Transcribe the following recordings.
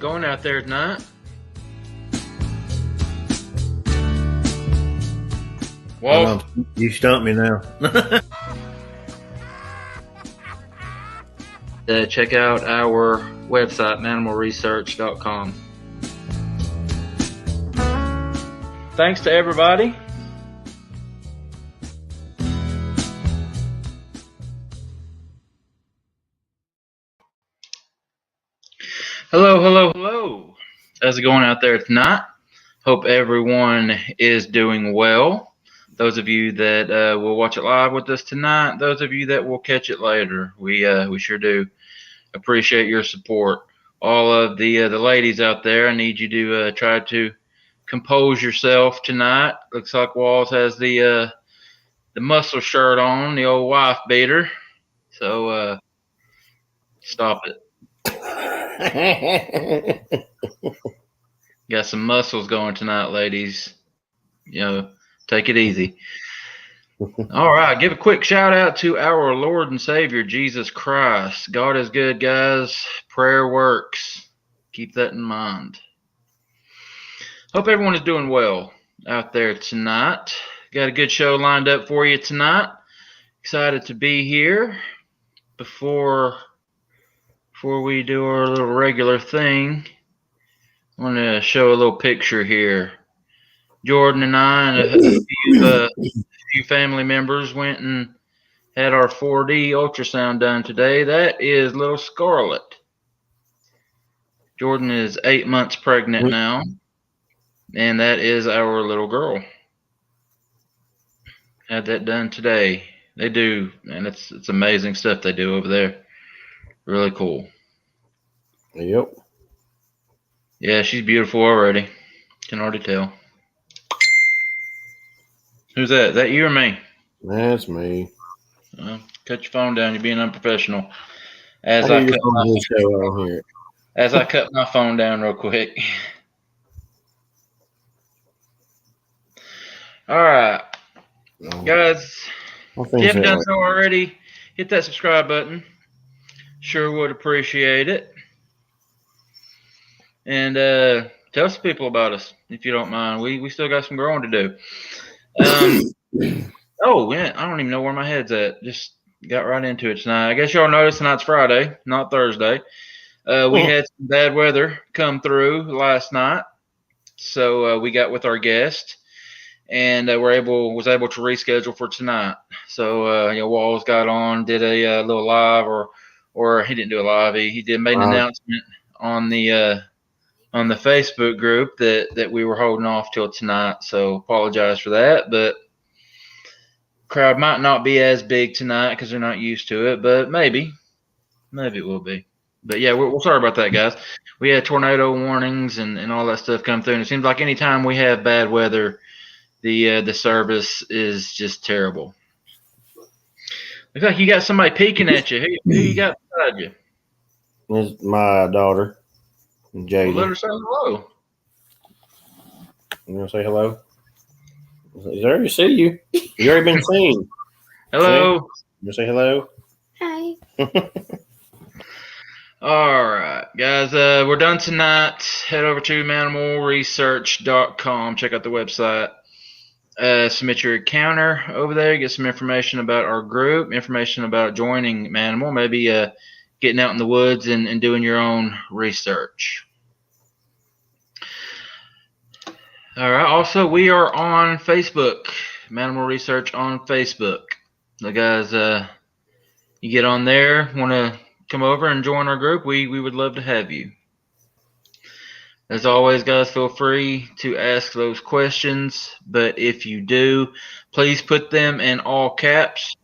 going out there tonight? Well, you stumped me now. Check out our website, mannimalresearch.com. Thanks to everybody. Hello. How's it going out there tonight? Hope everyone is doing well. Those of you that will watch it live with us tonight, those of you that will catch it later, we sure do appreciate your support. All of the ladies out there, I need you to try to compose yourself tonight. Looks like Walls has the muscle shirt on, the old wife beater. So stop it. Got some muscles going tonight, ladies. Take it easy. All right, give a quick shout out to our Lord and Savior, Jesus Christ. God is good, guys. Prayer works. Keep that in mind. Hope everyone is doing well out there tonight. Got a good show lined up for you tonight. Excited to be here. Before we do our little regular thing, I want to show a little picture here. Jordan and I and a few family members went and had our 4D ultrasound done today. That is little Scarlett. Jordan is 8 months pregnant now, and that is our little girl. Had that done today. They do, and it's amazing stuff they do over there. Really cool. Yep. Yeah, she's beautiful already. Can already tell. Who's that? Is that you or me? That's me. Cut your phone down. You're being unprofessional. As I cut my phone down real quick. All right. Guys, if you haven't done so already, hit that subscribe button. Sure would appreciate it. And tell some people about us, if you don't mind. We still got some growing to do. Oh, yeah, I don't even know where my head's at. Just got right into it tonight. I guess y'all noticed tonight's Friday, not Thursday. We had some bad weather come through last night. So we got with our guest and was able to reschedule for tonight. So Walls got on, did a little live, or he didn't do a live. He made an announcement on the Facebook group that we were holding off till tonight. So apologize for that, but crowd might not be as big tonight because they're not used to it, but maybe it will be. But yeah, we're sorry about that, guys. We had tornado warnings and all that stuff come through, and it seems like anytime we have bad weather, the service is just terrible. Looks like you got somebody peeking at you. Who you got beside you? It's my daughter, Jada. Well, let her say hello. You want to say hello? He's already see you. You already been seen. Hello. You say hello? Hi. All right, guys, we're done tonight. Head over to mannimalresearch.com. Check out the website. Submit your encounter over there. Get some information about our group, information about joining Mannimal, maybe getting out in the woods and doing your own research. All right. Also, we are on Facebook, Mannimal Research on Facebook. So guys, you get on there, want to come over and join our group, we would love to have you. As always, guys, feel free to ask those questions, but if you do, please put them in all caps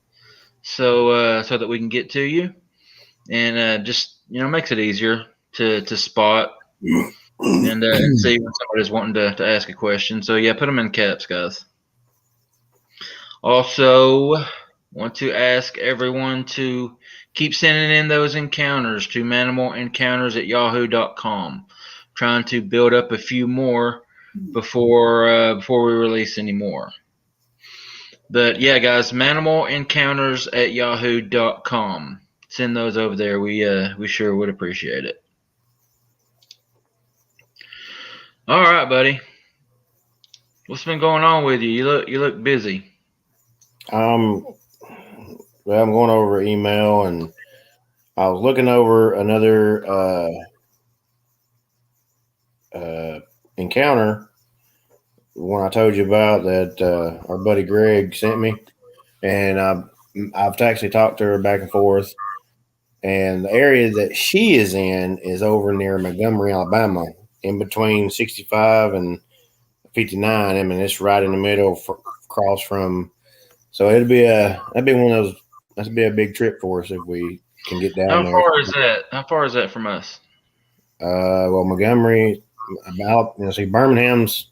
so that we can get to you, and just makes it easier to spot and see when somebody's wanting to ask a question. So yeah, put them in caps, guys. Also, want to ask everyone to keep sending in those encounters to mannimalEncounters@yahoo.com. Trying to build up a few more before we release any more. But yeah, guys, mannimalEncounters@yahoo.com. Send those over there. We sure would appreciate it. All right, buddy. What's been going on with you? You look busy. Well, I'm going over email, and I was looking over another encounter, one I told you about that our buddy Greg sent me, and I've actually talked to her back and forth. And the area that she is in is over near Montgomery, Alabama, in between 65 and 59. I mean, it's right in the middle, across from. So that'd be one of those. That'd be a big trip for us if we can get down How there. far is that? How far is that from us? Well, Montgomery, about see, Birmingham's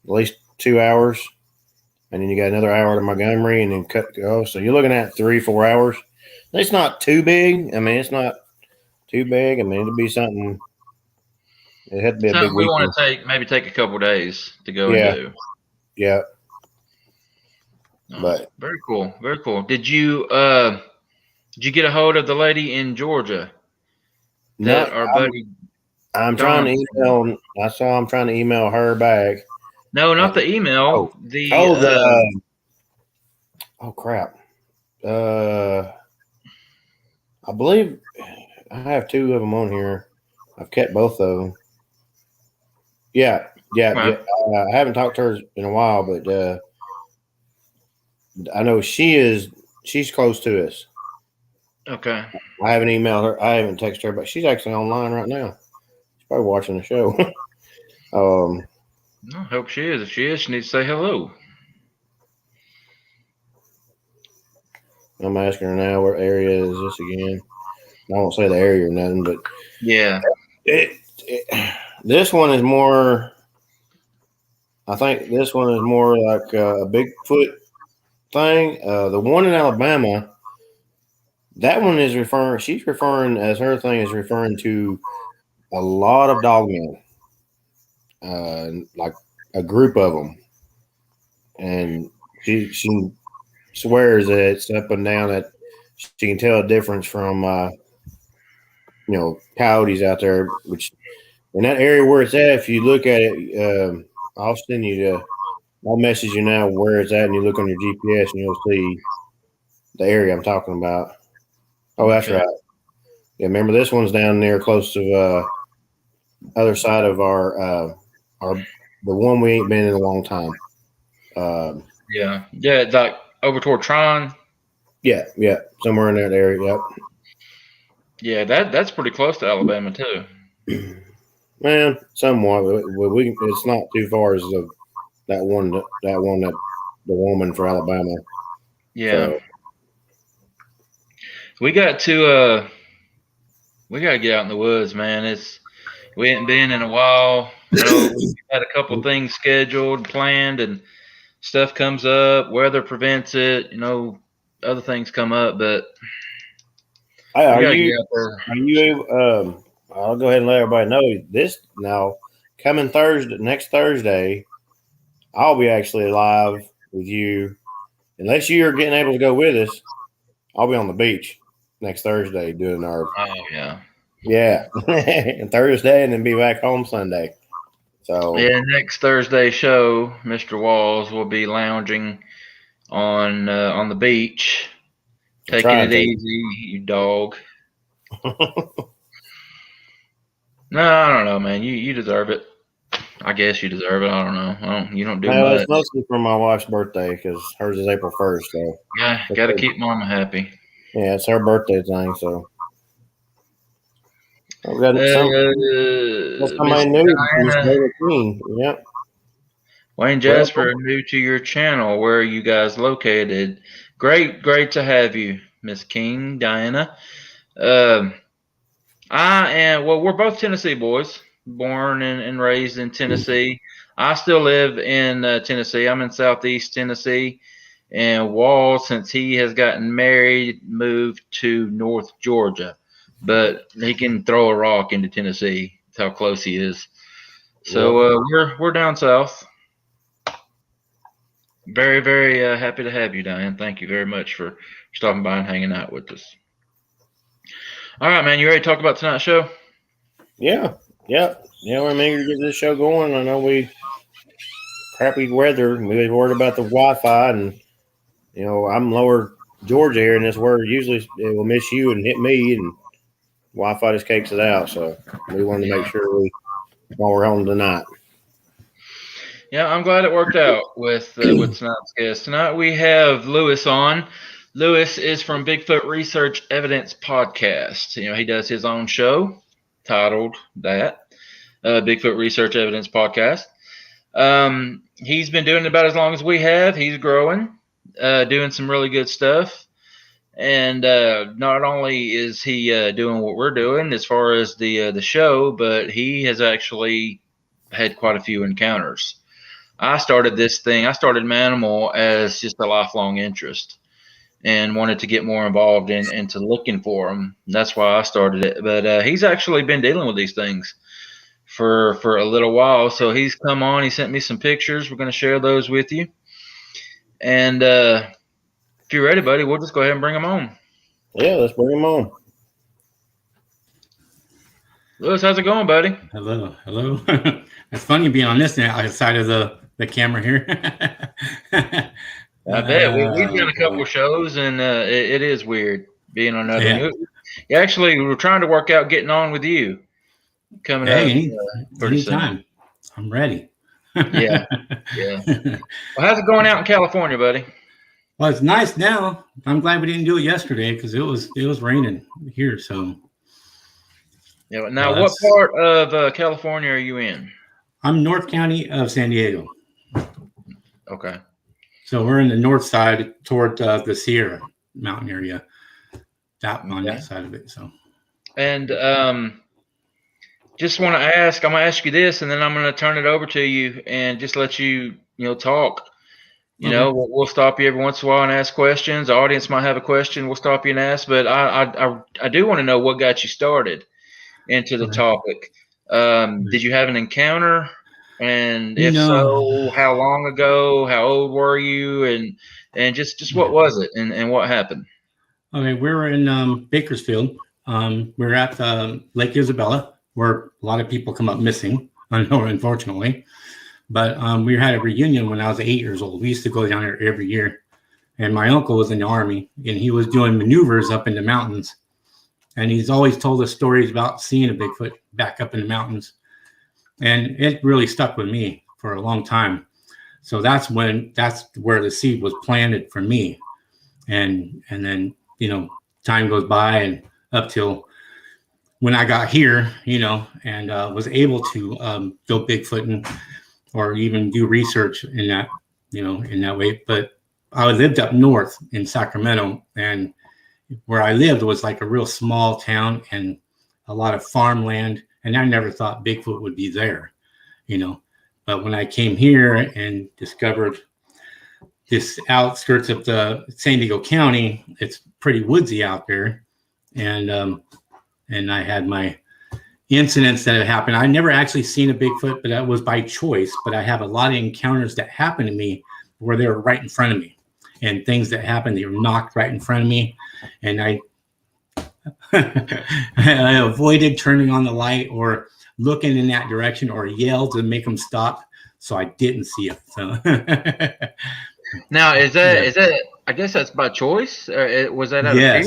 at least 2 hours, and then you got another hour to Montgomery, and then go. So you're looking at 3-4 hours. It's not too big. I mean, it's not too big. I mean, it'd be something. It had to be a big Something we weekend. want to take a couple days to go Yeah. and do. Yeah. Oh, But very cool, very cool. Did you get a hold of the lady in Georgia that our buddy? I'm trying to email. I saw. I'm trying to email her back. No, not the email. Oh crap. I believe I have 2 of them on here. I've kept both of them. Yeah. I haven't talked to her in a while, but I know she's close to us. Okay. I haven't emailed her. I haven't texted her, but she's actually online right now. She's probably watching the show. I hope she is. If she is, she needs to say hello. I'm asking her now, what area is this again? I won't say the area or nothing, but yeah, this one is more. I think this one is more like a Bigfoot thing. The one in Alabama, that one is referring. She's referring as her thing is referring to a lot of dogmen, like a group of them, and she swears that it's up and down, that she can tell a difference from coyotes out there, which in that area where it's at, if you look at it, I'll send you I'll message you now where it's at, and you look on your GPS and you'll see the area I'm talking about. Oh, that's right. Yeah, remember this one's down there close to other side of our the one we ain't been in a long time. Yeah, like over toward Tron. Yeah, somewhere in that area. Yep. Yeah, that's pretty close to Alabama too. Man, somewhat. It's not too far as that one that the woman for Alabama. Yeah. So, we got to get out in the woods, man. We hadn't been in a while. We've had a couple things scheduled, planned, and stuff comes up. Weather prevents it. Other things come up, but are you able? I'll go ahead and let everybody know this now. Coming next Thursday, I'll be actually live with you. Unless you are getting able to go with us, I'll be on the beach next Thursday doing our. Oh yeah, and Thursday, and then be back home Sunday. So next Thursday show, Mr. Walls will be lounging on the beach, taking it easy, you dog. No, I don't know, man. You deserve it. I guess you deserve it. I don't know. You don't do much. It's mostly for my wife's birthday because hers is April 1st. So yeah, got to keep Mama happy. Yeah, it's her birthday thing. So I've got somebody new. Yep. Wayne Jasper, new to your channel. Where are you guys located? Great to have you, Miss King, Diana. We're both Tennessee boys, born and raised in Tennessee. I still live in Tennessee. I'm in Southeast Tennessee. And Wall, since he has gotten married, moved to North Georgia. But he can throw a rock into Tennessee. That's how close he is. So we're down south. Very, very happy to have you, Diane. Thank you very much for stopping by and hanging out with us. All right, man. You ready to talk about tonight's show? Yeah. Yep. Yeah, we're eager to get this show going. I know crappy weather. We were worried about the Wi-Fi, and I'm lower Georgia here, and this word usually it will miss you and hit me, and Wi-Fi just cakes it out. So we wanted to make sure while we're on tonight. Yeah, I'm glad it worked out with tonight's guest. Tonight we have Lewis on. Lewis is from Bigfoot Research Evidence Podcast. He does his own show titled that, Bigfoot Research Evidence Podcast. He's been doing it about as long as we have. He's growing, doing some really good stuff. And not only is he doing what we're doing as far as the show, but he has actually had quite a few encounters. I started Mannimal as just a lifelong interest and wanted to get more involved into looking for them. That's why I started it. But he's actually been dealing with these things for a little while. So he's come on. He sent me some pictures. We're going to share those with you. And if you're ready, buddy, we'll just go ahead and bring him on. Yeah, let's bring him on. Lewis, how's it going, buddy? Hello. It's funny being on this side of the camera here. I bet. We've done a couple shows, and it is weird being on another. Yeah. Actually, we're trying to work out getting on with you coming up. Anytime. I'm ready. Yeah. Well, how's it going out in California, buddy? Well, it's nice now. I'm glad we didn't do it yesterday because it was raining here. So. Yeah. Now, what part of California are you in? I'm North County of San Diego. Okay. So we're in the north side toward the Sierra Mountain area. On that side of it. So. And just want to ask. I'm gonna ask you this, and then I'm gonna turn it over to you and just let you talk. We'll stop you every once in a while and ask questions. The audience might have a question. We'll stop you and ask. But I do want to know what got you started into the topic. Did you have an encounter? And if so, how long ago? How old were you? And just what was it? And what happened? Okay, we were in Bakersfield. We were at Lake Isabella, where a lot of people come up missing, unfortunately. But we had a reunion when I was 8 years old. We used to go down there every year. And my uncle was in the Army, and he was doing maneuvers up in the mountains. And he's always told us stories about seeing a Bigfoot back up in the mountains. And it really stuck with me for a long time. So that's where the seed was planted for me. And then, time goes by and up till when I got here, and was able to go Bigfooting or even do research in that, in that way. But I lived up north in Sacramento, and where I lived was like a real small town and a lot of farmland. And I never thought Bigfoot would be there, But when I came here and discovered this outskirts of the San Diego County, it's pretty woodsy out there. And I had my incidents that have happened. I never actually seen a Bigfoot, but that was by choice. But I have a lot of encounters that happened to me where they were right in front of me, and things that happened, they were knocked right in front of me. And I avoided turning on the light or looking in that direction or yelled to make them stop. So I didn't see it. So now, is that, I guess that's by choice? Or was that out of fear?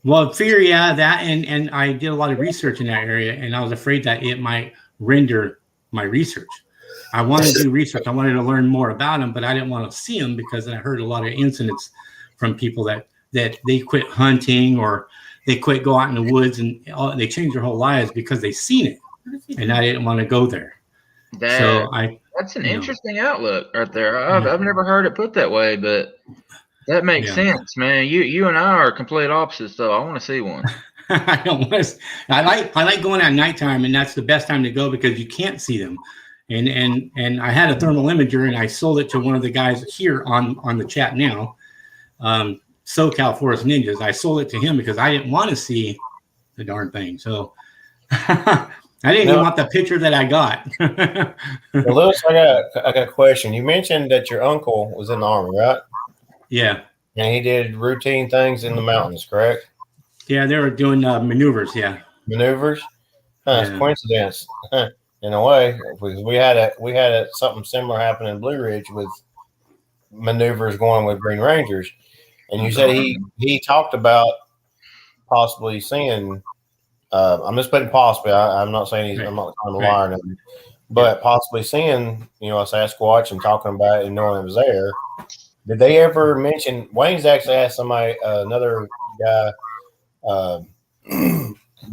Well, fear, yeah, that. And I did a lot of research in that area, and I was afraid that it might render my research. I wanted to do research. I wanted to learn more about them, but I didn't want to see them because I heard a lot of incidents from people that they quit hunting or they quit go out in the woods and they changed their whole lives because they seen it, and I didn't want to go there. That's an interesting outlook right there. I've never heard it put that way, but that makes sense, man. You and I are complete opposites, though. I want to see one. I don't want to. I like going at nighttime, and that's the best time to go because you can't see them. And I had a thermal imager, and I sold it to one of the guys here on the chat now. SoCal Forest Ninjas. I sold it to him because I didn't want to see the darn thing. So I didn't even want the picture that I got. Well, Lewis, I got a question. You mentioned that your uncle was in the Army, right? Yeah. And he did routine things in the mountains, correct? Yeah, they were doing maneuvers, yeah. Maneuvers? It's coincidence in a way, because we had something similar happen in Blue Ridge with maneuvers going with Green Rangers, and you said he talked about possibly seeing. I'm just putting possibly. I'm not saying I'm not trying to lie or nothing, but possibly seeing a Sasquatch and talking about it and knowing it was there. Did they ever mention? Wayne's actually asked somebody, another guy.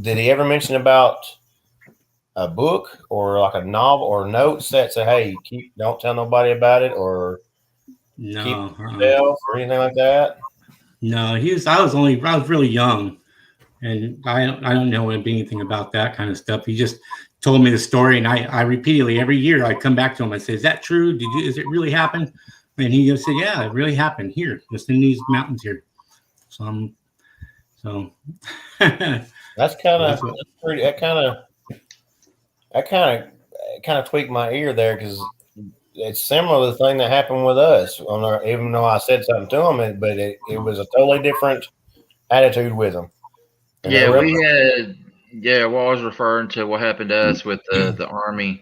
Did he ever mention about a book or like a novel or notes that say, "Hey, don't tell nobody about it," or keep it yourself or anything like that? No, I was really young, and I don't know anything about that kind of stuff. He just told me the story, and I repeatedly every year I come back to him and say, "Is that true? Is it really happen?" And he just said, "Yeah, it really happened here, just in these mountains here." So that's kind of pretty. That kind of tweaked my ear there, because it's similar to the thing that happened with us. Even though I said something to him, but it was a totally different attitude with them. And what I was referring to what happened to us with the Army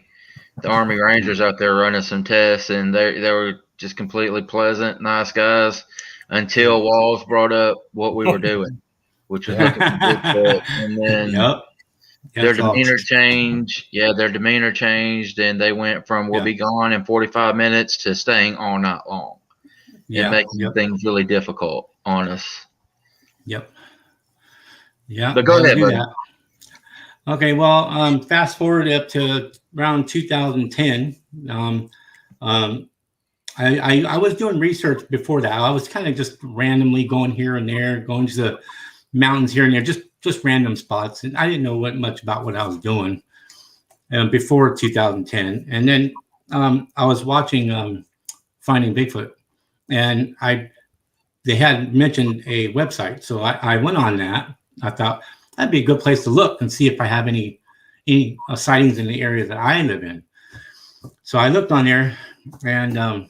Rangers out there running some tests, and they were just completely pleasant, nice guys, until Walls brought up what we were doing, which was looking for Bigfoot, and then their demeanor changed. Yeah, their demeanor changed, and they went from "we'll be gone in 45 minutes" to staying all night long, and making things really difficult on us. Yep. Yeah. But go ahead, buddy. Okay. Well, fast forward up to around 2010. I was doing research before that. I was kind of just randomly going here and there, going to the mountains here and there, just random spots. And I didn't know much about what I was doing before 2010. And then I was watching Finding Bigfoot, and they had mentioned a website. So I went on that. I thought that'd be a good place to look and see if I have any sightings in the area that I live in. So I looked on there, and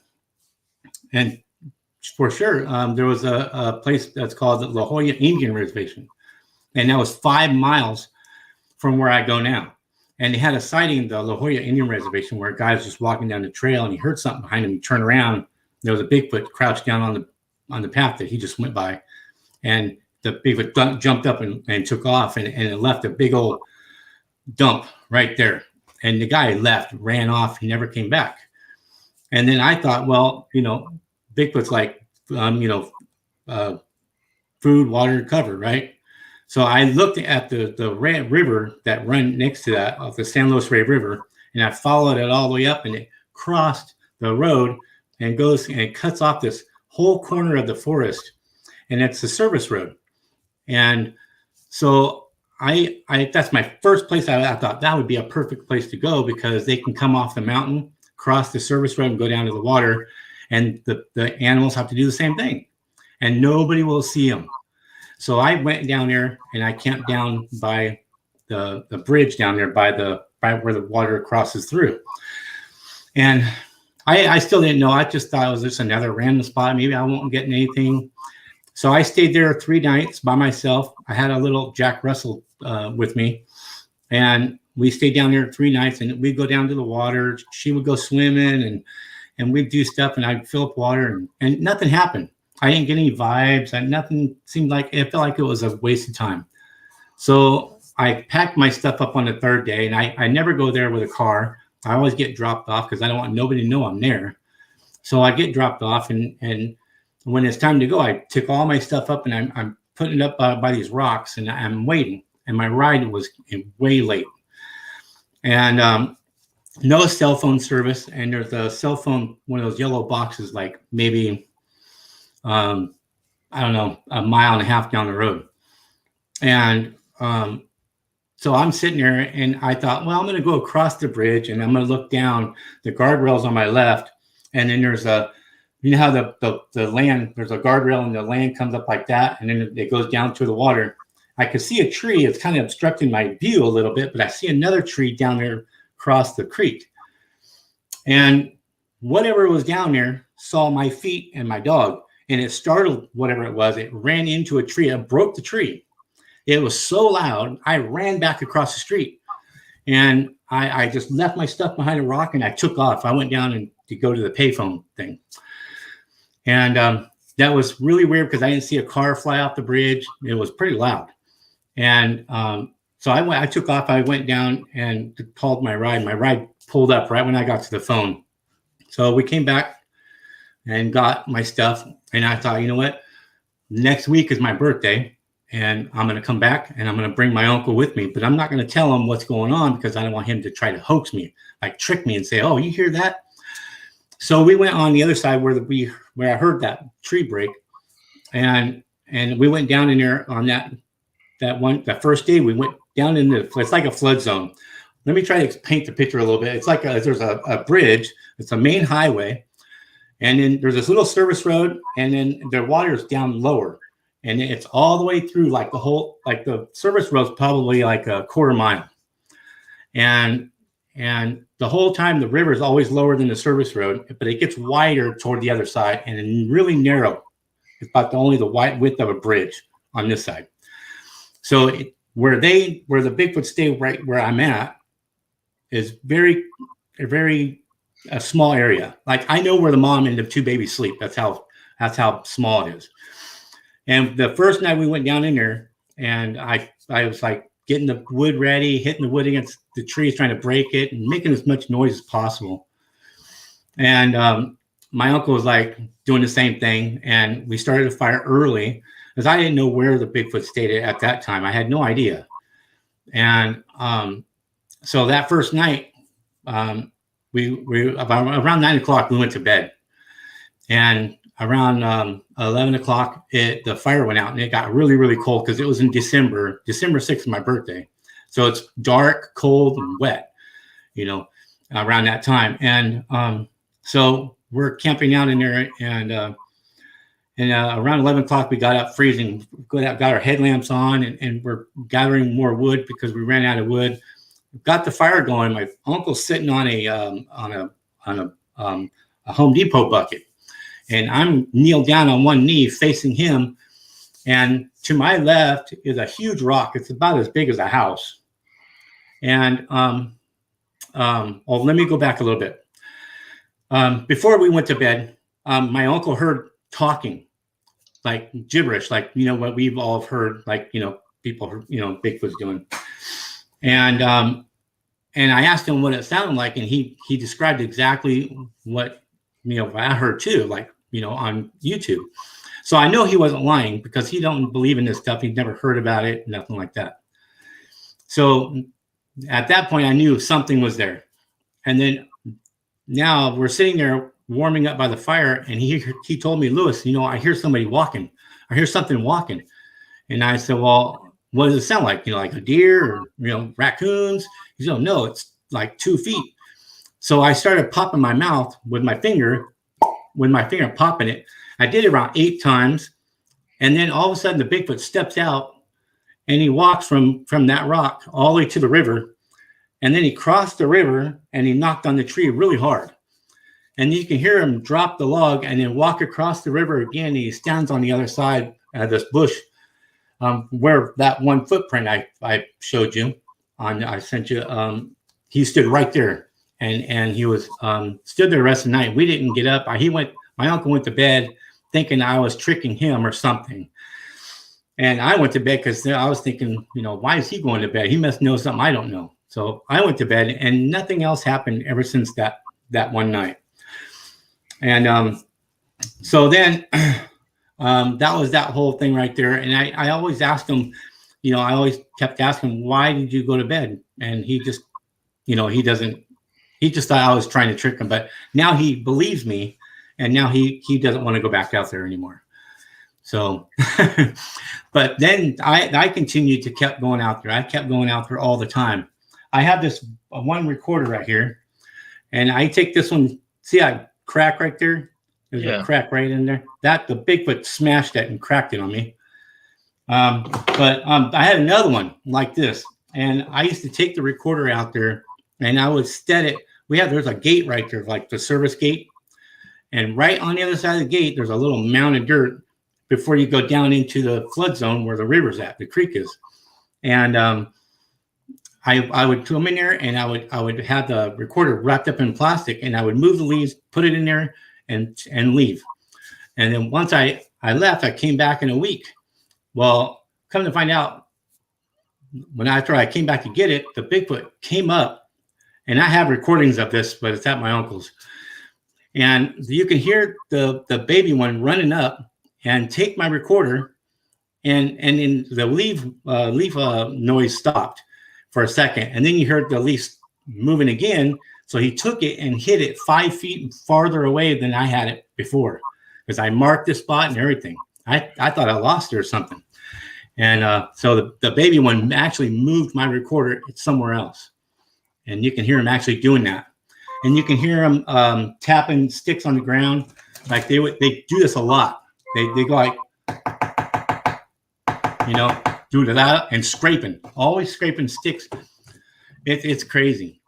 for sure, there was a place that's called the La Jolla Indian Reservation, and that was 5 miles from where I go now. And they had a sighting, the La Jolla Indian Reservation, where a guy was just walking down the trail, and he heard something behind him. He turned around. There was a Bigfoot crouched down on the path that he just went by, and the Bigfoot jumped up and took off, and it left a big old dump right there. And the guy ran off. He never came back. And then I thought, well, Bigfoot's like, food, water, cover, right? So I looked at the Red River that run next to that, of the San Luis Rey River, and I followed it all the way up, and it crossed the road and goes and cuts off this whole corner of the forest, and it's a service road. And so I that's my first place. I thought that would be a perfect place to go, because they can come off the mountain, cross the service road, and go down to the water, and the animals have to do the same thing, and nobody will see them. So I went down there, and I camped down by the bridge down there by where the water crosses through. And I still didn't know. I just thought it was just another random spot. Maybe I won't get anything. So I stayed there 3 nights by myself. I had a little Jack Russell with me, and we stayed down there 3 nights, and we'd go down to the water. She would go swimming, and we'd do stuff, and I'd fill up water, and nothing happened. I didn't get any vibes. Nothing seemed like, it felt like it was a waste of time. So I packed my stuff up on the 3rd day, and I never go there with a car. I always get dropped off because I don't want nobody to know I'm there. So I get dropped off, and when it's time to go, I took all my stuff up, and I'm putting it up by these rocks, and I'm waiting. And my ride was way late. And no cell phone service. And there's a cell phone, one of those yellow boxes, like maybe, I don't know, 1.5 miles down the road. And so I'm sitting there, and I thought, well, I'm going to go across the bridge, and I'm going to look down. The guardrail's on my left, and then there's how the land, there's a guardrail, and the land comes up like that, and then it goes down to the water. I could see a tree. It's kind of obstructing my view a little bit, but I see another tree down there across the creek. And whatever was down there saw my feet and my dog, and it startled whatever it was. It ran into a tree. It broke the tree. It was so loud, I ran back across the street. And I just left my stuff behind a rock and I took off. I went down to go to the payphone thing. And that was really weird because I didn't see a car fly off the bridge. It was pretty loud. And so I took off. I went down and called my ride. My ride pulled up right when I got to the phone. So we came back and got my stuff. And I thought, you know what? Next week is my birthday. And I'm going to come back and I'm going to bring my uncle with me. But I'm not going to tell him what's going on because I don't want him to try to hoax me, like trick me and say, oh, you hear that? So we went on the other side where I heard that tree break. And we went down in there on that first day. We went down it's like a flood zone. Let me try to paint the picture a little bit. It's like there's a bridge. It's a main highway. And then there's this little service road. And then the water's down lower. And it's all the way through like the service road's probably like a quarter mile. And the whole time the river is always lower than the service road, but it gets wider toward the other side and then really narrow. It's about only the wide width of a bridge on this side. So where the Bigfoot stay right where I'm at is a small area. Like I know where the mom and the two babies sleep. That's how small it is. And the first night we went down in there and I was like getting the wood ready, hitting the wood against the trees, trying to break it and making as much noise as possible. And my uncle was like doing the same thing. And we started a fire early because I didn't know where the Bigfoot stayed at that time. I had no idea. And so that first night, we about around 9 o'clock, we went to bed. And around 11 o'clock, the fire went out and it got really, really cold because it was in December 6th is my birthday. So it's dark, cold, and wet, around that time. And so we're camping out in there and around 11 o'clock, we got up freezing, got our headlamps on and we're gathering more wood because we ran out of wood. Got the fire going. My uncle's sitting on a Home Depot bucket. And I'm kneeled down on one knee facing him. And to my left is a huge rock. It's about as big as a house. And let me go back a little bit. Before we went to bed, my uncle heard talking, like gibberish, like, what we've all heard, like, people, Bigfoot's doing. And I asked him what it sounded like. And he described exactly what, I heard too, like, on YouTube. So I know he wasn't lying because he don't believe in this stuff. He'd never heard about it, nothing like that. So at that point, I knew something was there. And then now we're sitting there warming up by the fire. And he told me, Lewis, I hear somebody walking. I hear something walking. And I said, well, what does it sound like? Like a deer or, raccoons? He said, no, it's like 2 feet. So I started popping my mouth with my finger popping it. I did it around 8 times. And then all of a sudden the Bigfoot steps out and he walks from that rock all the way to the river. And then he crossed the river and he knocked on the tree really hard. And you can hear him drop the log and then walk across the river again. And he stands on the other side of this bush where that one footprint I showed you I sent you. He stood right there. And he was stood there the rest of the night. We didn't get up. My uncle went to bed thinking I was tricking him or something. And I went to bed because I was thinking, why is he going to bed? He must know something I don't know. So I went to bed and nothing else happened ever since that one night. And so then that was that whole thing right there. And I always asked him, I always kept asking, why did you go to bed? And he just, he just thought I was trying to trick him, but now he believes me, and now he doesn't want to go back out there anymore. So, but then I continued to kept going out there. I kept going out there all the time. I have this one recorder right here, and I take this one. See that crack right there? There's a crack right in there. The Bigfoot smashed it and cracked it on me. But I had another one like this, and I used to take the recorder out there, and I would set it. There's a gate right there, like the service gate. And right on the other side of the gate, there's a little mound of dirt before you go down into the flood zone where the river's at, the creek is. And I would come in there and I would have the recorder wrapped up in plastic, and I would move the leaves, put it in there, and leave. And then once I left, I came back in a week. Well, come to find out, after I came back to get it, the Bigfoot came up, and I have recordings of this, but it's at my uncle's. And you can hear the baby one running up and take my recorder, and then the leaf noise stopped for a second, and then you heard the leaf moving again. So he took it and hit it 5 feet farther away than I had it before, because I marked the spot and everything. I thought I lost it or something. And so the baby one actually moved my recorder somewhere else. And you can hear him actually doing that. And you can hear him tapping sticks on the ground. Like they do this a lot. They go like, do that and scraping, always scraping sticks. It's crazy.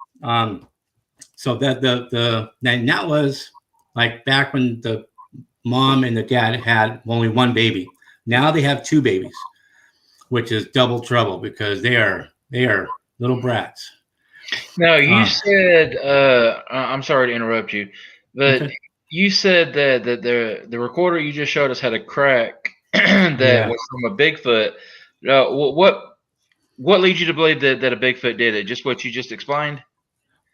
So that was like back when the mom and the dad had only one baby. Now they have 2 babies, which is double trouble because they are little brats. Now you said, I'm sorry to interrupt you, but okay. You said that the recorder you just showed us had a crack that was from a Bigfoot. What leads you to believe that a Bigfoot did it? Just what you just explained?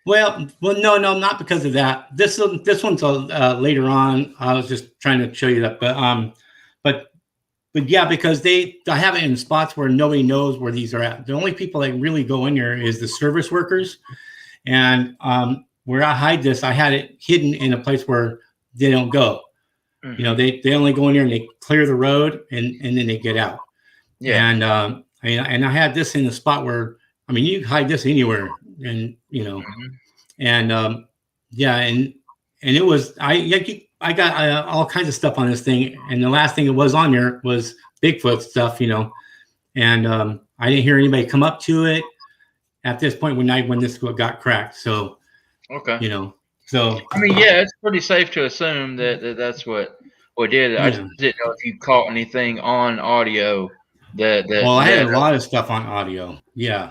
Well, no, not because of that. This one's later on. I was just trying to show you that, but yeah, because I have it in spots where nobody knows where these are at. The only people that really go in there is the service workers, and where I hide this, I had it hidden in a place where they don't go. Mm-hmm. They only go in there and they clear the road and then they get out. Yeah, and I had this in a spot where you can hide this anywhere, and mm-hmm. And it was I got all kinds of stuff on this thing, and the last thing that was on there was Bigfoot stuff, and I didn't hear anybody come up to it at this point when this got cracked. So okay, so it's pretty safe to assume that's what did it. I just didn't know if you caught anything on audio. I had a lot of stuff on audio. Yeah,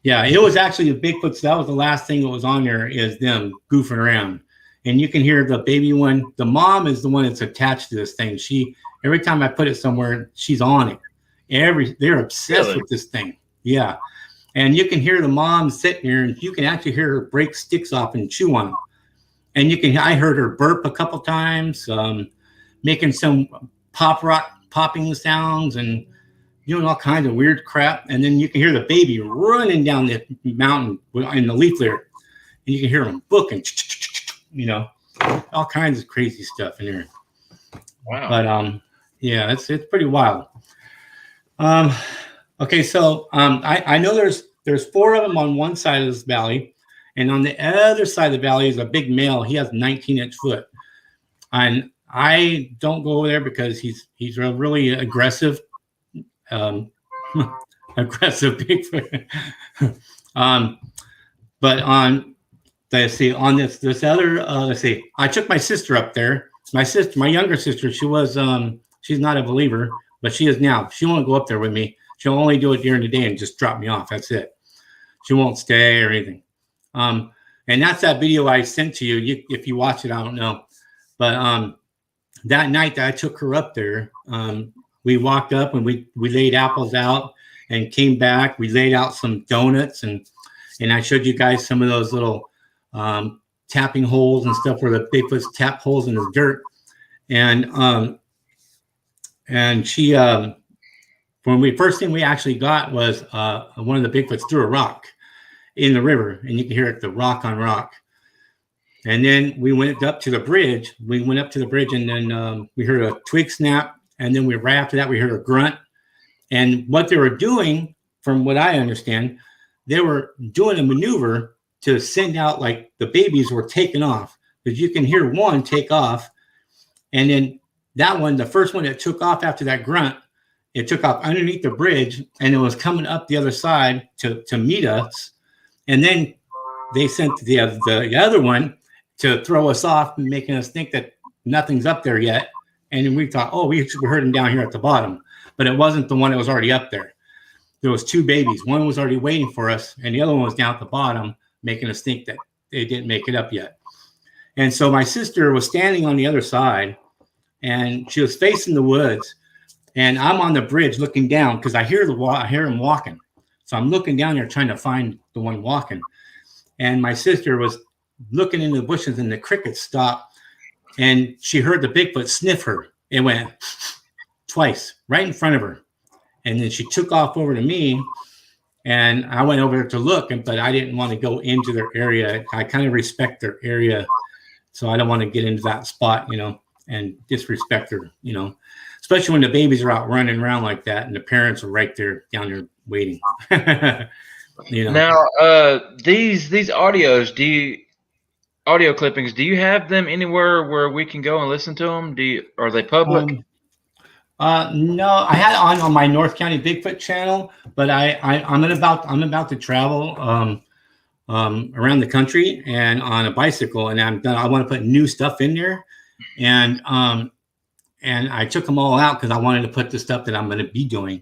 it was actually the Bigfoots. That was the last thing that was on there, is them goofing around. And you can hear the baby one. The mom is the one that's attached to this thing. Every time I put it somewhere, she's on it. They're obsessed with this thing. Yeah. And you can hear the mom sitting here, and you can actually hear her break sticks off and chew on them. And I heard her burp a couple times, making some popping sounds and doing all kinds of weird crap. And then you can hear the baby running down the mountain in the leaf litter. And you can hear them booking, all kinds of crazy stuff in there. Wow. But it's pretty wild. Okay, so I know there's 4 of them on one side of this valley, and on the other side of the valley is a big male. He has 19-inch foot, and I don't go over there because he's a really aggressive, aggressive Bigfoot. But on this other, I took my sister up there. My younger sister, she's not a believer, but she is now. She won't go up there with me. She'll only do it during the day and just drop me off. That's it. She won't stay or anything. And that's that video I sent to you. If you watch it, I don't know. But that night that I took her up there, we walked up and we laid apples out and came back. We laid out some donuts and I showed you guys some of those little tapping holes and stuff where the Bigfoot's tap holes in the dirt. And she, first thing we actually got was one of the Bigfoots threw a rock in the river, and you can hear it, the rock on rock. And then we went up to the bridge. And then we heard a twig snap. And then right after that, we heard a grunt. And what they were doing, from what I understand, they were doing a maneuver to send out, like, the babies were taking off, because you can hear one take off. And then that one, the first one that took off after that grunt, it took off underneath the bridge, and it was coming up the other side to meet us. And then they sent the other one to throw us off, making us think that nothing's up there yet. And we thought, we heard him down here at the bottom, but it wasn't the one that was already up there. there was 2 babies. One was already waiting for us, and the other one was down at the bottom, making us think that they didn't make it up yet. And so my sister was standing on the other side, and she was facing the woods, and I'm on the bridge looking down because I hear him walking. So I'm looking down there trying to find the one walking. And my sister was looking in the bushes, and the crickets stopped, and she heard the Bigfoot sniff her. It went twice right in front of her. And then she took off over to me, and I went over to look, but I didn't want to go into their area. I kind of respect their area, so I don't want to get into that spot, and disrespect her, especially when the babies are out running around like that, and the parents are right there down there waiting. Now, these audios, audio clippings, do you have them anywhere where we can go and listen to them? Are they public? No, I had it on my North County Bigfoot channel, but I'm about to travel around the country and on a bicycle, and I want to put new stuff in there, and I took them all out because I wanted to put the stuff that I'm going to be doing,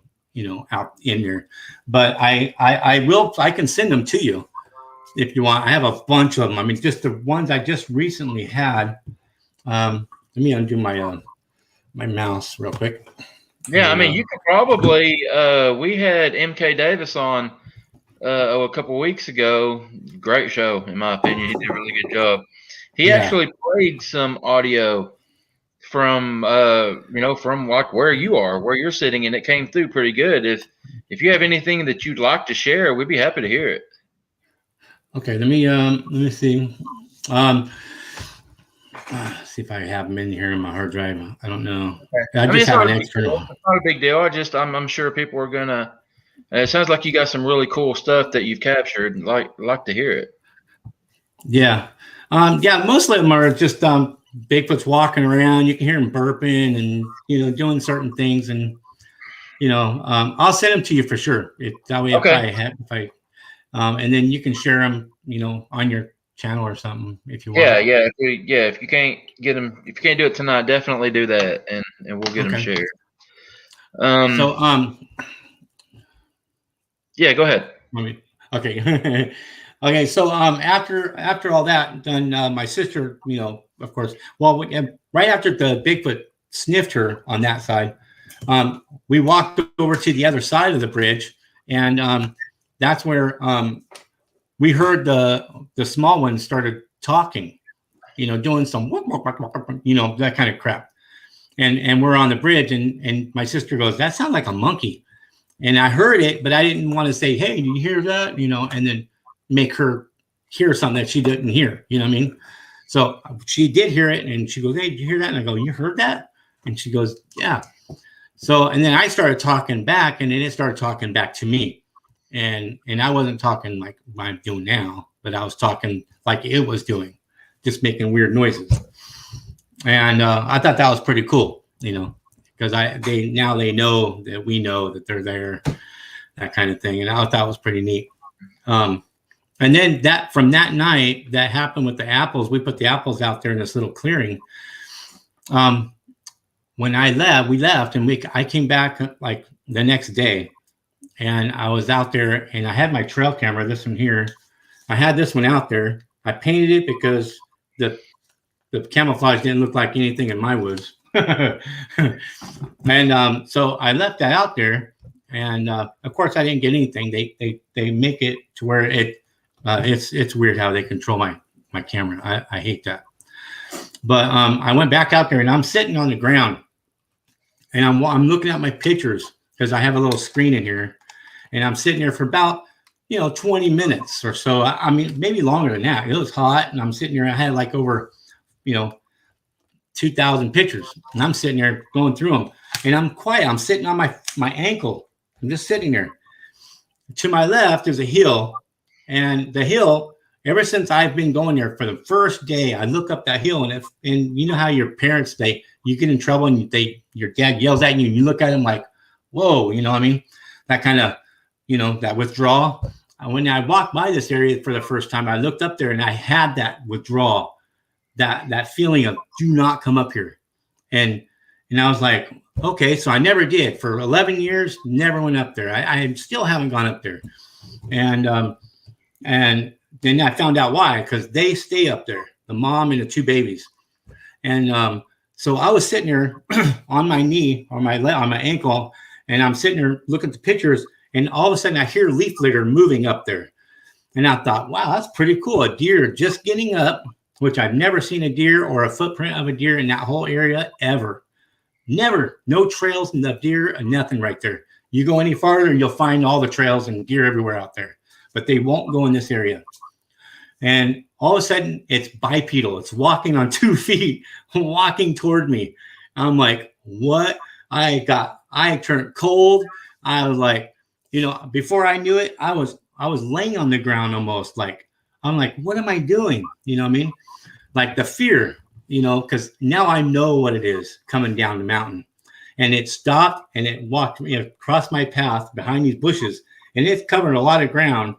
out in there. But I can send them to you if you want. I have a bunch of them. I mean, just the ones I just recently had. Let me undo my mouse real quick. Yeah, I mean, you could probably. We had MK Davis on a couple weeks ago. Great show, in my opinion. He did a really good job. He actually played some audio from from like where you're sitting, and it came through pretty good. If you have anything that you'd like to share, we'd be happy to hear it. Okay, let me see. See if I have them in here in my hard drive. I don't know. Okay. I just have an external. It's not a big deal. I'm sure people are gonna. It sounds like you got some really cool stuff that you've captured. Like to hear it. Yeah, most of them are just Bigfoot's walking around. You can hear him burping and doing certain things, and I'll send them to you for sure. That way, okay. And then you can share them, on your channel or something if you want. If you can't get them, if you can't do it tonight, definitely do that, and we'll get them shared. Yeah, go ahead. Okay. Okay. So after all that done, my sister, of course, right after the Bigfoot sniffed her on that side, we walked over to the other side of the bridge, and that's where we heard the small one started talking, doing some that kind of crap, and we're on the bridge, and my sister goes, "That sounds like a monkey," and I heard it, but I didn't want to say, "Hey, do you hear that?" And then make her hear something that she didn't hear. You know what I mean? So she did hear it, and she goes, "Hey, did you hear that?" And I go, "You heard that?" And she goes, "Yeah." So, and then I started talking back, and then it started talking back to me. And I wasn't talking like what I'm doing now, but I was talking like it was doing, just making weird noises. And I thought that was pretty cool, because they know that we know that they're there, that kind of thing. And I thought it was pretty neat. And then from that night, that happened with the apples. We put the apples out there in this little clearing. When we left, and I came back like the next day. And I was out there, and I had my trail camera, this one here. I had this one out there. I painted it because the camouflage didn't look like anything in my woods. And so I left that out there, and of course I didn't get anything. They make it to where it's weird how they control my camera. I hate that. But I went back out there, and I'm sitting on the ground, and I'm looking at my pictures because I have a little screen in here. And I'm sitting there for about, 20 minutes or so. I mean, maybe longer than that. It was hot, and I'm sitting there. I had like over, 2,000 pictures, and I'm sitting there going through them. And I'm quiet. I'm sitting on my ankle. I'm just sitting there. To my left is a hill, and the hill. Ever since I've been going there for the first day, I look up that hill, and you know how your parents you get in trouble, and your dad yells at you, and you look at him like, whoa, you know what I mean? That kind of. That withdrawal. When I walked by this area for the first time, I looked up there, and I had that withdrawal, that feeling of do not come up here. And I was like, Okay, so I never did. For 11 years, never went up there. I still haven't gone up there. And then I found out why, because they stay up there, the mom and the two babies. And so I was sitting there on my knee or on my ankle, and I'm sitting there looking at the pictures, and all of a sudden I hear leaf litter moving up there. And I thought, wow, that's pretty cool. A deer just getting up, which I've never seen a deer or a footprint of a deer in that whole area ever. Never. No trails and the deer, nothing right there. You go any farther, you'll find all the trails and deer everywhere out there. But they won't go in this area. And all of a sudden, it's bipedal. It's walking on 2 feet, walking toward me. I'm like, what? I turned cold. I was like, before I knew it, I was laying on the ground almost. Like, I'm like, what am I doing? You know what I mean? Like the fear, because now I know what it is coming down the mountain. And it stopped and it walked across my path behind these bushes. And it's covered a lot of ground.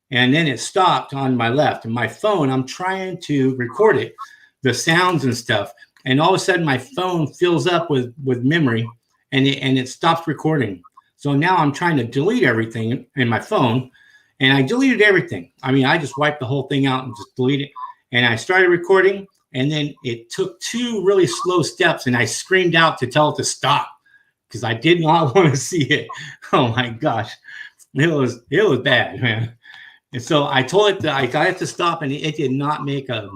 And then it stopped on my left. And my phone, I'm trying to record it, the sounds and stuff. And all of a sudden, my phone fills up with memory, and it stops recording. So now I'm trying to delete everything in my phone, and I deleted everything. I mean, I just wiped the whole thing out and just deleted it. And I started recording, and then it took 2 really slow steps, and I screamed out to tell it to stop because I did not want to see it. Oh my gosh, it was bad, man. And so I told it that I got it to stop, and it did not make a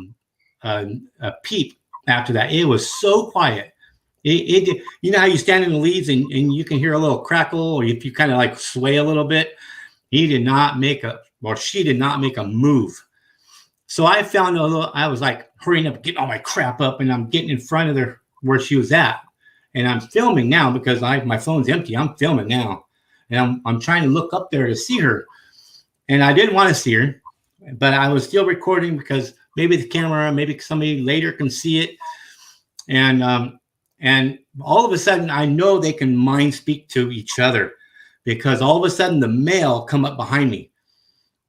peep after that. It was so quiet. It did, how you stand in the leaves and you can hear a little crackle, or if you kind of like sway a little bit. She did not make a move. So I found I was like hurrying up, getting all my crap up, and I'm getting in front of where she was at. And I'm filming now because my phone's empty. I'm filming now. And I'm trying to look up there to see her. And I didn't want to see her, but I was still recording because maybe the camera, maybe somebody later can see it. And all of a sudden, I know they can mind speak to each other, because all of a sudden the male come up behind me.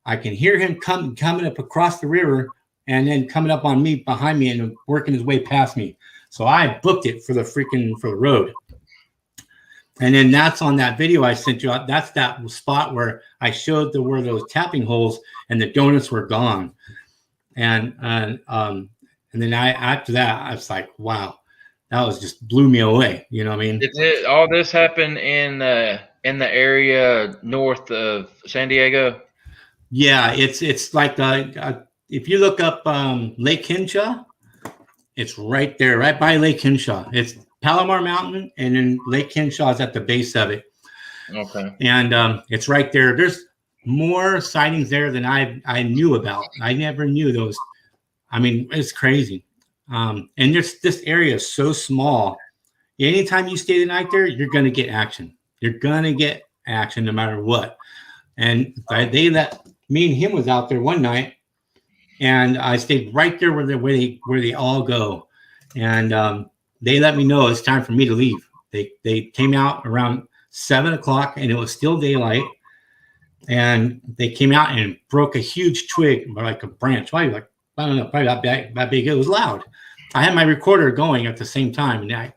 I can hear him coming up across the river and then coming up on me behind me and working his way past me. So I booked it for the road. And then that's on that video I sent you out. That's that spot where I showed where those tapping holes and the donuts were gone. And then after that, I was like, wow, that was just blew me away. You know what I mean? Did all this happen in the area north of San Diego? Yeah, it's like if you look up Lake Hinshaw, it's right there, right by Lake Hinshaw. It's Palomar Mountain, and then Lake Hinshaw is at the base of it. Okay. And it's right there. There's more sightings there than I knew about. I never knew those. I mean, it's crazy. And this area is so small. Anytime you stay the night there, you're going to get action. You're going to get action no matter what. And me and him was out there one night, and I stayed right there where they all go. And they let me know it's time for me to leave. They came out around 7:00, and it was still daylight. And they came out and broke a huge twig, like a branch. Probably I don't know, probably that big. It was loud. I had my recorder going at the same time, and I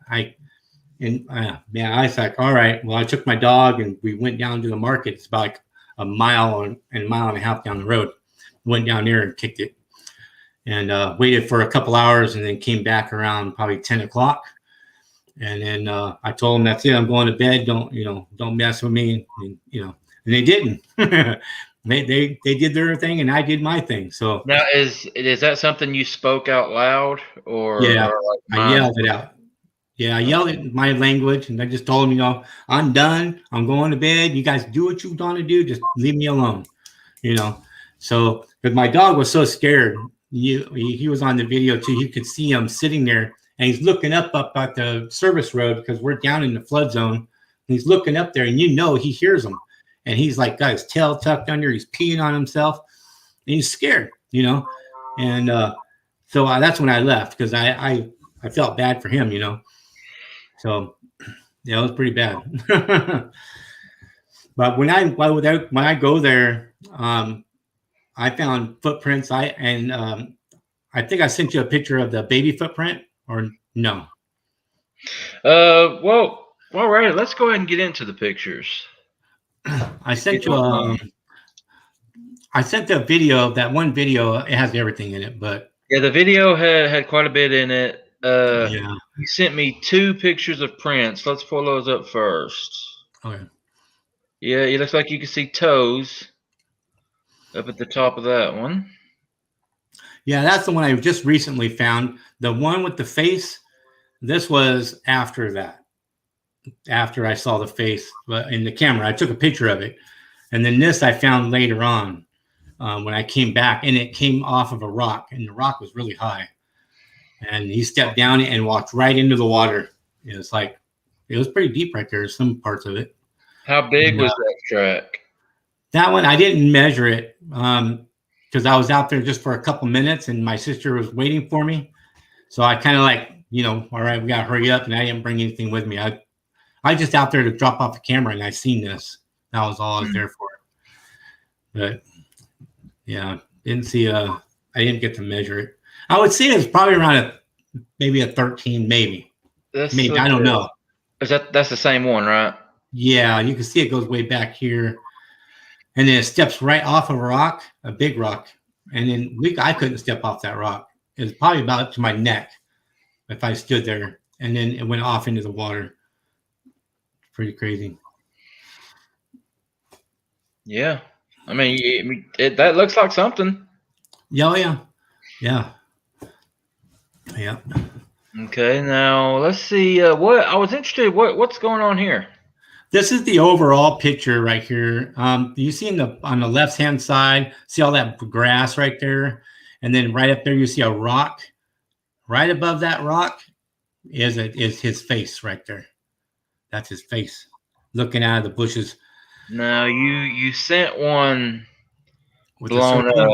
was like, all right. Well, I took my dog, and we went down to the market. It's about like a mile and a half down the road. Went down there and kicked it, and waited for a couple hours, and then came back around probably 10:00. And then I told them, that's it. I'm going to bed. Don't mess with me. And they didn't. they did their thing, and I did my thing. So now, is that something you spoke out loud, or? Yeah, I yelled it out. Yeah, I yelled it in my language, and I just told them, I'm done. I'm going to bed. You guys do what you want to do. Just leave me alone. So, because my dog was so scared. He was on the video too. You could see him sitting there, and he's looking up at the service road because we're down in the flood zone. And he's looking up there, and he hears them, and he's like got his tail tucked under. He's peeing on himself, and he's scared. And so that's when I left, because I felt bad for him. So yeah, it was pretty bad. But when I go there, I found footprints. I think I sent you a picture of the baby footprint, or no? Well, all right. Let's go ahead and get into the pictures. I sent you. I sent the video. That one video. It has everything in it, but yeah, the video had quite a bit in it. Yeah. You sent me 2 pictures of prints. Let's pull those up first. Okay. Yeah, it looks like you can see toes up at the top of that one. Yeah, that's the one I just recently found. The one with the face, this was after that. After I saw the face in the camera, I took a picture of it. And then this I found later on when I came back, and it came off of a rock, and the rock was really high. And he stepped down and walked right into the water. It was pretty deep right there, some parts of it. How big was that track? That one, I didn't measure it because I was out there just for a couple minutes, and my sister was waiting for me. So I kind of all right, we got to hurry up, and I didn't bring anything with me. I just out there to drop off the camera, and I seen this. That was all I was there for. But yeah, I didn't get to measure it. I would say it's probably around maybe a 13, maybe. Maybe, I don't know. That's the same one, right? Yeah, you can see it goes way back here. And then it steps right off of a rock, a big rock. And then I couldn't step off that rock. It was probably about up to my neck if I stood there. And then it went off into the water. Pretty crazy. Yeah. I mean, that looks like something. Yeah. Okay, now let's see. What I was interested. What's going on here? This is the overall picture right here. You see on the left hand side, see all that grass right there, and then right up there you see a rock. Right above that rock is his face right there. That's his face, looking out of the bushes. Now you sent one with blown up.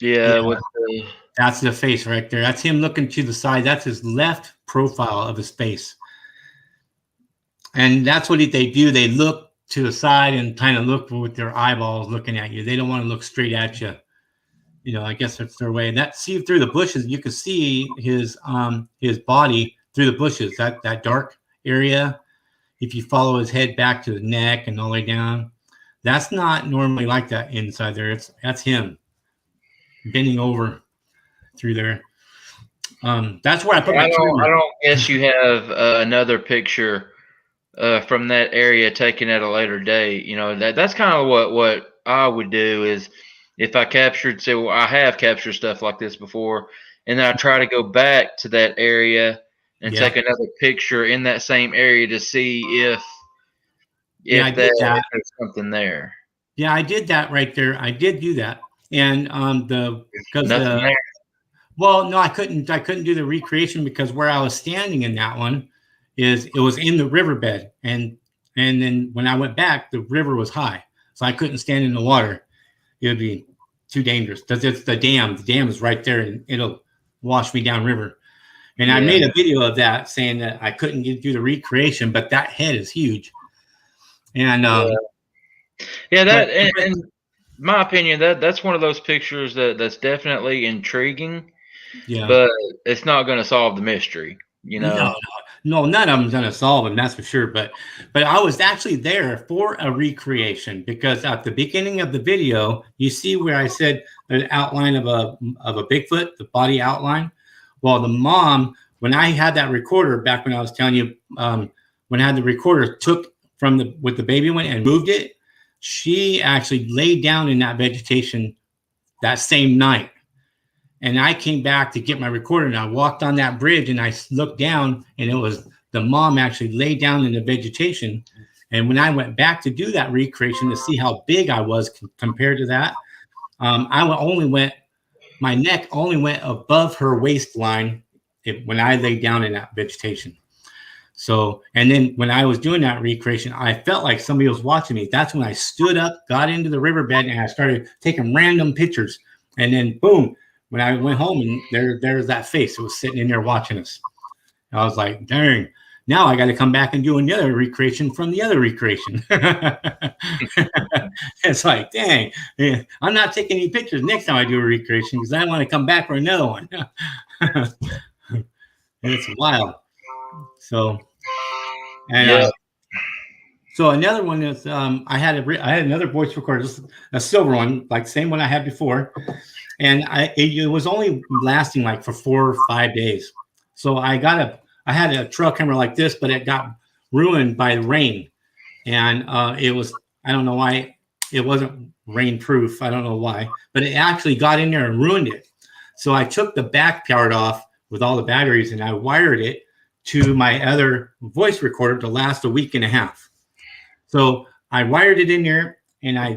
Yeah. That's the face right there. That's him looking to the side. That's his left profile of his face. And that's what they do. They look to the side and kind of look with their eyeballs looking at you. They don't want to look straight at you. I guess that's their way. And see through the bushes, you can see his body through the bushes, that dark area. If you follow his head back to the neck and all the way down, that's not normally like that inside there. That's him bending over through there. That's where I put my camera. I don't guess you have another picture from that area taken at a later date. That's kind of what I would do is if I I have captured stuff like this before, and then I try to go back to that area and take another picture in that same area to see if there's something there. Yeah, I did that right there. I did do that. And well, no, I couldn't do the recreation because where I was standing in that one it was in the riverbed. And then when I went back, the river was high. So I couldn't stand in the water. It would be too dangerous because it's the dam. The dam is right there and it'll wash me down river. And I made a video of that saying that I couldn't do the recreation, but that head is huge. And in my opinion, that's one of those pictures that's definitely intriguing. Yeah. But it's not going to solve the mystery, No, none of them's going to solve them, that's for sure. But I was actually there for a recreation because at the beginning of the video, you see where I said an outline of a Bigfoot, the body outline. Well, the mom, when I had that recorder back when I was telling you, when I had the recorder took with the baby one and moved it, she actually laid down in that vegetation that same night. And I came back to get my recorder and I walked on that bridge and I looked down and it was the mom actually laid down in the vegetation. And when I went back to do that recreation to see how big I was compared to that, my neck only went above her waistline when I laid down in that vegetation. So, and then when I was doing that recreation, I felt like somebody was watching me. That's when I stood up, got into the riverbed, and I started taking random pictures. And then, boom, when I went home, and there's that face. It was sitting in there watching us. I was like, dang, now I got to come back and do another recreation from the other recreation. It's like, dang, I'm not taking any pictures next time I do a recreation because I want to come back for another one. It's wild. So, and Yeah. so another one is I had another voice recorder, a silver one, like the same one I had before, and it was only lasting like for 4 or 5 days. So I had a trail camera like this, but it got ruined by the rain, and it was, I don't know why it wasn't rain proof. I don't know why, but it actually got in there and ruined it. So I took the back part off with all the batteries, and I wired it to my other voice recorder to last a week and a half. So I wired it in there, and I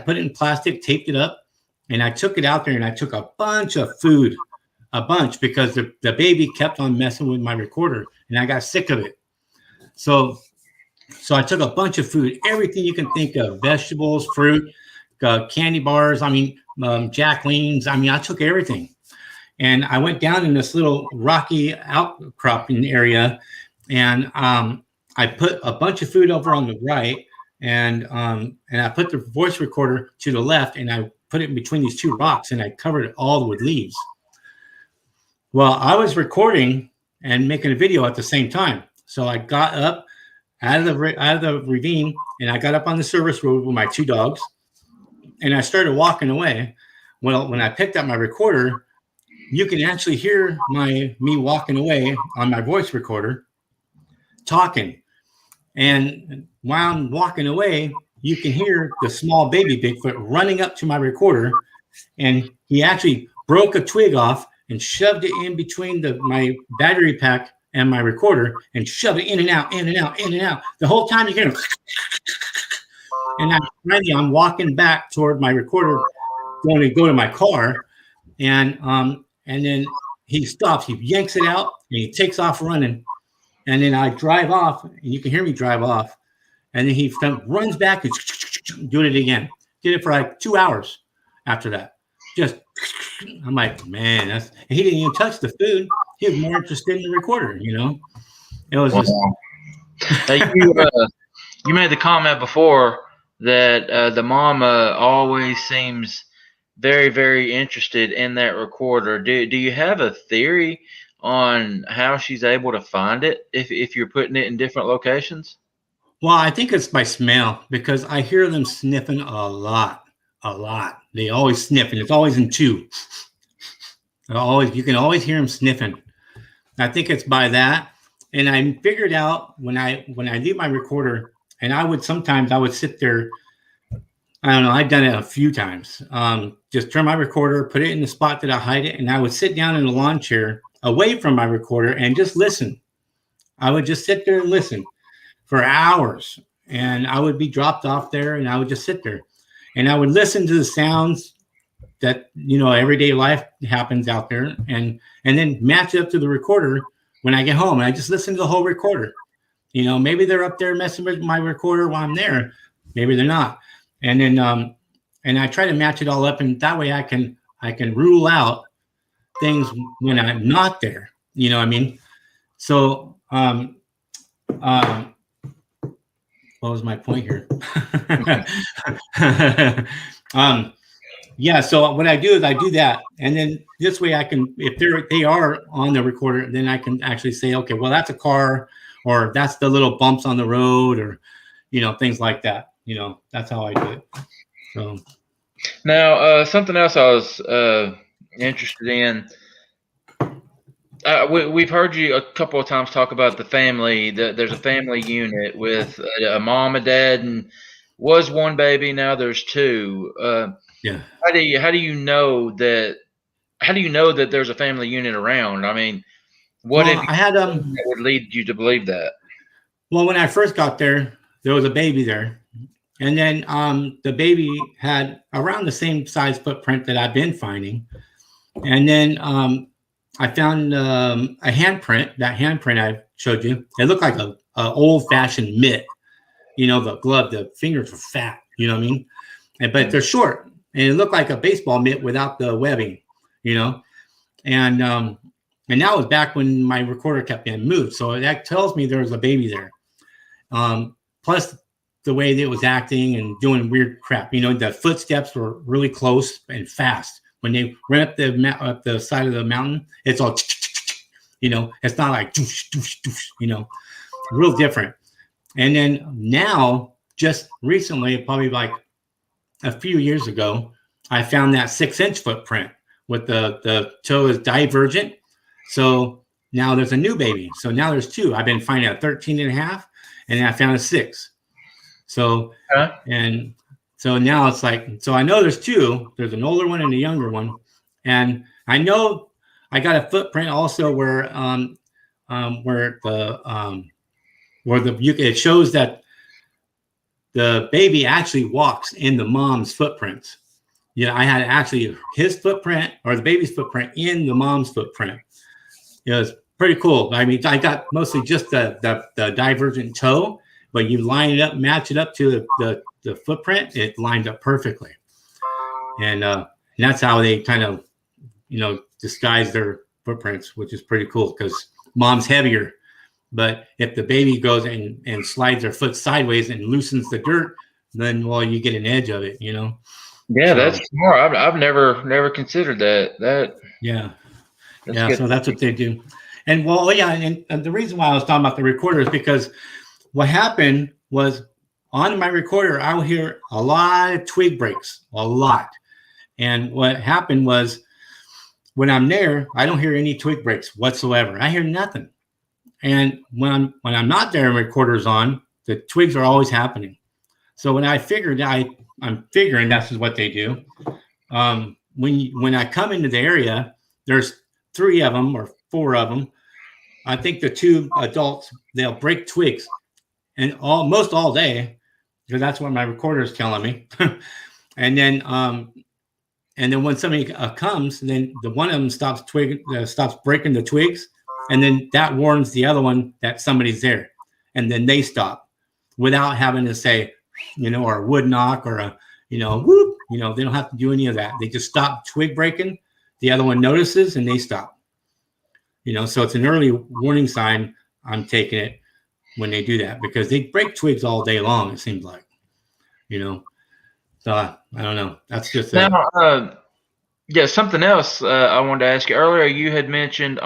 put it in plastic, taped it up, and I took it out there, and I took a bunch of food, because the baby kept on messing with my recorder, and I got sick of it. So I took a bunch of food, everything you can think of, vegetables, fruit, candy bars, Jack Leans. I took everything. And I went down in this little rocky outcropping area, and I put a bunch of food over on the right, and I put the voice recorder to the left, and I put it in between these two rocks, and I covered it all with leaves. Well, I was recording and making a video at the same time. So I got up out of the ravine, and I got up on the service road with my 2 dogs, and I started walking away. Well, when I picked up my recorder, you can actually hear me walking away on my voice recorder, talking. And while I'm walking away, you can hear the small baby Bigfoot running up to my recorder, and he actually broke a twig off and shoved it in between my battery pack and my recorder, and shoved it in and out, in and out, in and out. The whole time you hear him. And I'm walking back toward my recorder, going to go to my car, and then he stops. He yanks it out, and he takes off running. And then I drive off, and you can hear me drive off. And then he runs back and doing it again. Did it for like 2 hours after that. I'm like, man, and he didn't even touch the food. He was more interested in the recorder, It was just. Hey, you made the comment before that the mama always seems very, very interested in that recorder. Do you have a theory on how she's able to find it if you're putting it in different locations? Well, I think it's by smell, because I hear them sniffing a lot. They always sniff, and it's always in 2. You can always hear them sniffing. I think it's by that. And I figured out when I leave my recorder, and I would sit there. I don't know. I've done it a few times. Just turn my recorder, put it in the spot that I hide it, and I would sit down in the lawn chair away from my recorder and just listen. I would just sit there and listen for hours, and I would be dropped off there, and I would just sit there, and I would listen to the sounds that everyday life happens out there, and then match it up to the recorder when I get home, and I just listen to the whole recorder. Maybe they're up there messing with my recorder while I'm there, maybe they're not, and then and I try to match it all up, and that way I can rule out things when I'm not there. You know what I mean? So what was my point here? Yeah. So what I do is I do that, and then this way I can, if they are on the recorder, then I can actually say, okay, well, that's a car, or that's the little bumps on the road, or things like that. That's how I do it. So now something else I was interested in. We've heard you a couple of times talk about the family. There's a family unit with a mom, a dad, and was one baby. Now there's 2. Yeah. How do you know that? How do you know that there's a family unit around? I mean, what that would lead you to believe that? Well, when I first got there was a baby there, and then the baby had around the same size footprint that I've been finding, and then I found a handprint. That handprint I showed you, it looked like a old-fashioned mitt. The glove, the fingers were fat. You know what I mean? But they're short, and it looked like a baseball mitt without the webbing. And that was back when my recorder kept getting moved. So that tells me there was a baby there. Plus the way that it was acting and doing weird crap. The footsteps were really close and fast. When they ran up the side of the mountain, it's all It's not like doosh, doosh, doosh, real different. And then now, just recently, probably like a few years ago, I found that 6-inch footprint with the toe is divergent. So now there's a new baby. So now there's two. I've been finding a 13 and a half, and then I found a 6. So, and so now it's like, so I know there's two. There's an older one and a younger one. And I know I got a footprint also where it shows that the baby actually walks in the mom's footprints. I had actually his footprint or the baby's footprint in the mom's footprint. It was pretty cool. I mean, I got mostly just the divergent toe, but you line it up, match it up to the footprint, it lined up perfectly. And that's how they kind of, disguise their footprints, which is pretty cool because mom's heavier. But if the baby goes and slides their foot sideways and loosens the dirt, then, well, you get an edge of it, Yeah, so, that's smart. I've never considered that. Yeah. So that's what they do. And well, yeah. And the reason why I was talking about the recorder is because what happened was on my recorder, I would hear a lot of twig breaks, a lot. And what happened was when I'm there, I don't hear any twig breaks whatsoever. I hear nothing. And when I'm not there and recorder's on, the twigs are always happening. So when I figured I'm figuring that's what they do. When I come into the area, there's 3 of them or 4 of them. I think the 2 adults, they'll break twigs and almost all day, because that's what my recorder is telling me. And then when somebody comes, then the one of them stops breaking the twigs. And then that warns the other one that somebody's there. And then they stop without having to say, or a wood knock or a, whoop, they don't have to do any of that. They just stop twig breaking. The other one notices and they stop. So it's an early warning sign. I'm taking it when they do that because they break twigs all day long, it seems like, So I don't know. That's just something else I wanted to ask you earlier. You had mentioned if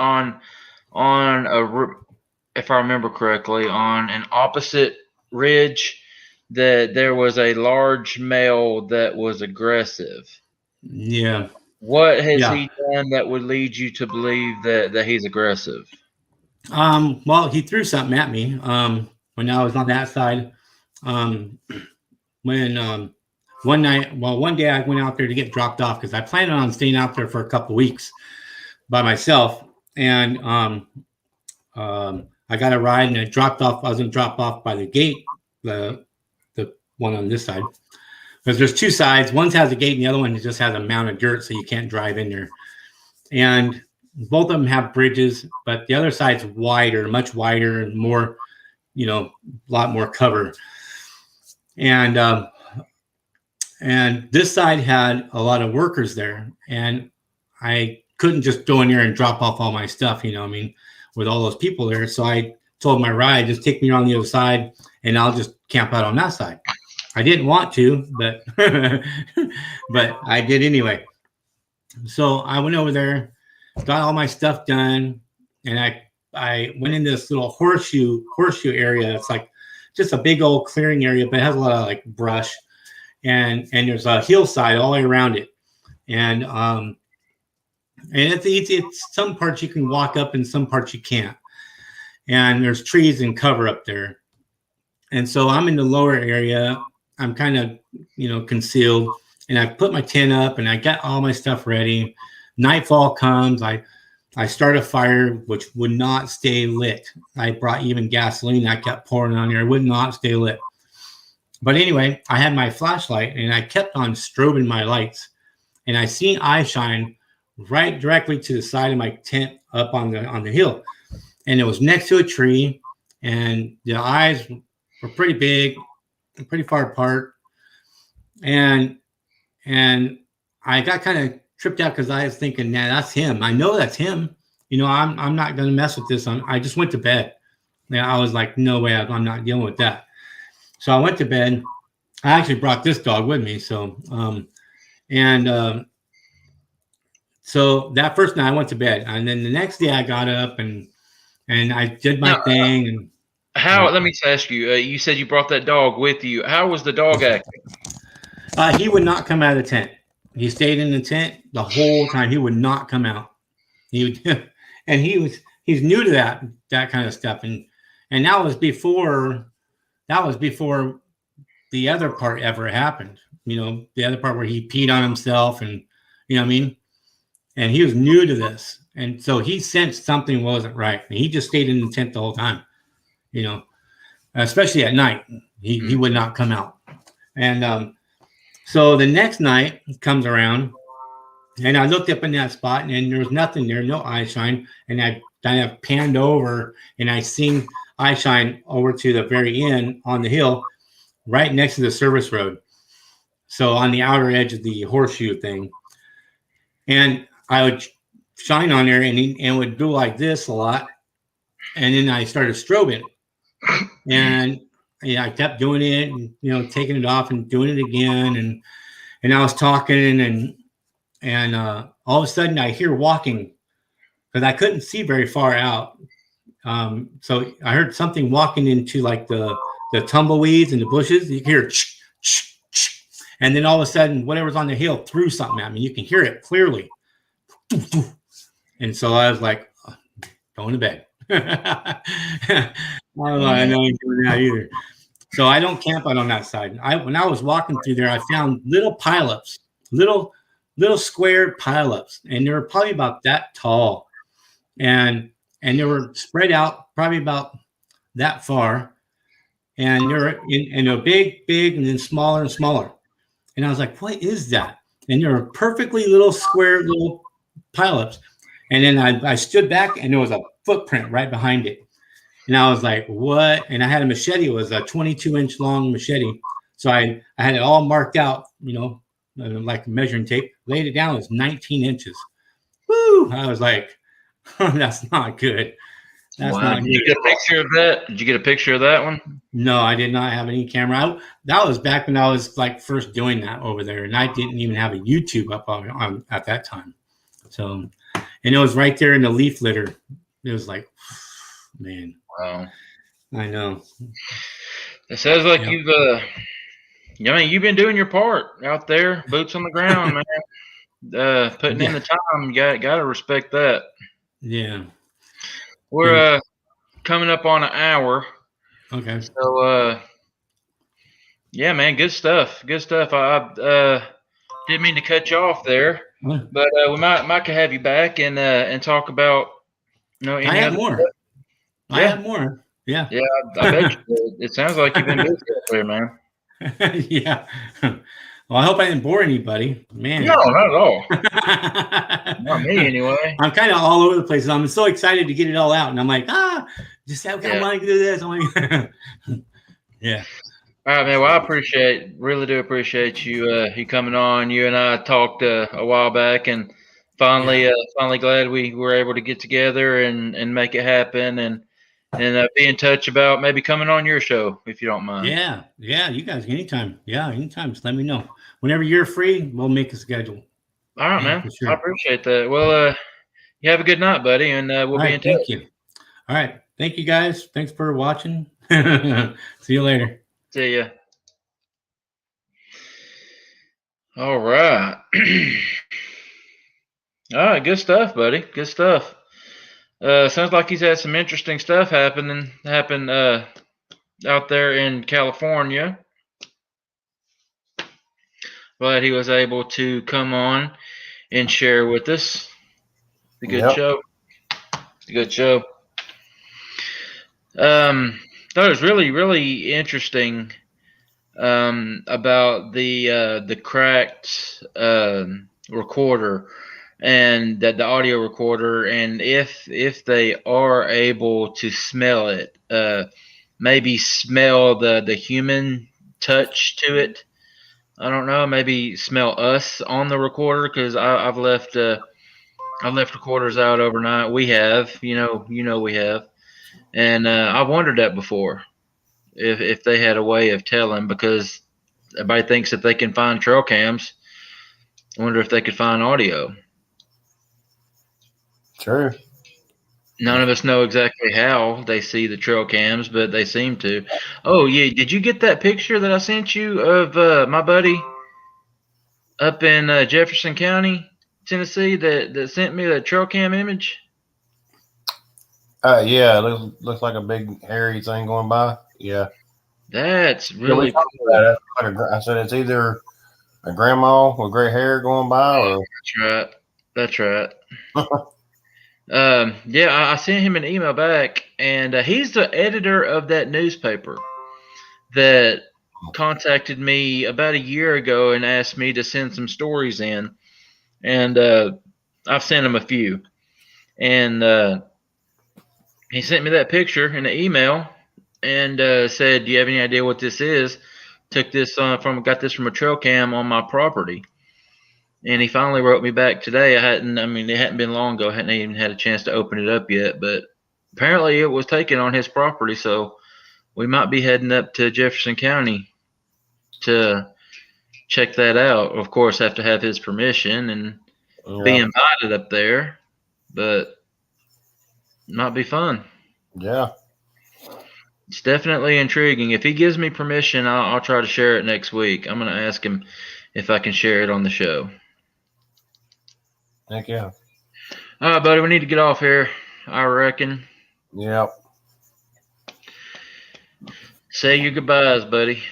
I remember correctly, on an opposite ridge that there was a large male that was aggressive. Yeah. What has he done that would lead you to believe that he's aggressive? Well, he threw something at me when I was on that side. When one day I went out there to get dropped off because I planned on staying out there for a couple of weeks by myself. And I got a ride and I dropped off. I was going to drop off by the gate, the one on this side. Because there's 2 sides. One has a gate and the other one just has a mound of dirt so you can't drive in there. And both of them have bridges, but the other side's wider, much wider and more, a lot more cover. And this side had a lot of workers there. And I couldn't just go in there and drop off all my stuff, with all those people there. So I told my ride, just take me around the other side and I'll just camp out on that side. I didn't want to, but but I did anyway. So I went over there, got all my stuff done, and I went in this little horseshoe area. It's like just a big old clearing area, but it has a lot of like brush, and there's a hillside all the way around it, and it's some parts you can walk up and some parts you can't, and there's trees and cover up there, and so I'm in the lower area. I'm kind of, concealed, and I put my tent up and I got all my stuff ready. Nightfall comes. I start a fire, which would not stay lit. I brought even gasoline. I kept pouring on there. It would not stay lit. But anyway, I had my flashlight and I kept on strobing my lights, and I seen eye shine right directly to the side of my tent up on the hill. And it was next to a tree, and the eyes were pretty big, pretty far apart, and I got kind of tripped out because I was thinking, nah, that's him. I know that's him. I'm not going to mess with this. I just went to bed. I was like, no way, I'm not dealing with that. So I went to bed. I actually brought this dog with me. So, So that first night I went to bed, and then the next day I got up and I did my thing. And let me ask you, you said you brought that dog with you. How was the dog acting? He would not come out of the tent. He stayed in the tent the whole time. He would not come out. He would, and he's new to that kind of stuff. And that was before the other part ever happened. The other part where he peed on himself, and you know what I mean? And he was new to this. And so he sensed something wasn't right. And he just stayed in the tent the whole time, especially at night. He would not come out. And so the next night comes around, and I looked up in that spot, and there was nothing there, no eye shine. And I kind of panned over, and I seen eye shine over to the very end on the hill, right next to the service road. So on the outer edge of the horseshoe thing. And I would shine on there, and it would do like this a lot. And then I started strobing. And I kept doing it, and taking it off and doing it again. And I was talking, and all of a sudden I hear walking, because I couldn't see very far out. So I heard something walking into like the tumbleweeds and the bushes. You hear and then all of a sudden whatever's on the hill threw something at me. You can hear it clearly. And so I was like, going to bed. I know you're doing that either. So I don't camp out on that side. When I was walking through there, I found little pileups, little square pileups, and they were probably about that tall, and they were spread out probably about that far, and they were in a big, and then smaller and smaller. And I was like, what is that? And they were perfectly little square little pileups. And then I stood back, and there was a footprint right behind it. And I was like, what? And I had a machete. It was a 22-inch long machete. So I had it all marked out, like measuring tape. Laid it down. It was 19 inches. Woo! I was like, that's not good. That's not good. Did you get a picture of that? Did you get a picture of that one? No, I did not have any camera. That was back when I was like first doing that over there. And I didn't even have a YouTube up on at that time. So, and it was right there in the leaf litter. It was like, man. Wow. I know. It sounds like you've been doing your part out there, boots on the ground, man. Putting in the time. You got to respect that. Yeah. We're coming up on an hour. Okay. So yeah, man, good stuff. Good stuff. I didn't mean to cut you off there, but we might could have you back and talk about I have more. Stuff. I have more. Yeah. Yeah, I bet you did. It sounds like you've been busy out there, man. Yeah. Well, I hope I didn't bore anybody. Man. No, not at all. Not me, anyway. I'm kind of all over the place. I'm so excited to get it all out. And I'm like, I want to do this. Yeah. All right, man. Well, I really do appreciate you coming on. You and I talked a while back, and finally glad we were able to get together and make it happen, and be in touch about maybe coming on your show if you don't mind. Yeah, you guys anytime. Yeah, anytime. Just let me know whenever you're free. We'll make a schedule. All right, man. Sure. I appreciate that. Well, you have a good night, buddy, and we'll be in touch. Thank you. All right, thank you guys. Thanks for watching. See you later. See ya. All right. All right, good stuff, buddy. Good stuff. Sounds like he's had some interesting stuff happen out there in California. Glad he was able to come on and share with us. It's a good show. It's a good show. Thought it was really, really interesting about the cracked recorder. And that the audio recorder, and if they are able to smell it, maybe smell the human touch to it. I don't know. Maybe smell us on the recorder, because I've left recorders out overnight. We have, we have, and I wondered that before, if they had a way of telling, because everybody thinks that they can find trail cams. I wonder if they could find audio. True. None of us know exactly how they see the trail cams, but they seem to. Oh, yeah. Did you get that picture that I sent you of my buddy up in Jefferson County, Tennessee, that sent me the trail cam image? Yeah, it looks like a big hairy thing going by. Yeah. That's Yeah, we really talked cool. about it. I said it's either a grandma with gray hair going by or. That's right. Yeah, I sent him an email back, and he's the editor of that newspaper that contacted me about a year ago and asked me to send some stories in, and I've sent him a few, and he sent me that picture in an email and said, "Do you have any idea what this is?" Got this from a trail cam on my property. And he finally wrote me back today. It hadn't been long ago. I hadn't even had a chance to open it up yet, but apparently it was taken on his property. So we might be heading up to Jefferson County to check that out. Of course, have to have his permission and be invited up there, but might be fun. Yeah. It's definitely intriguing. If he gives me permission, I'll try to share it next week. I'm going to ask him if I can share it on the show. Heck yeah. All right, buddy, we need to get off here, I reckon. Yep. Say your goodbyes, buddy.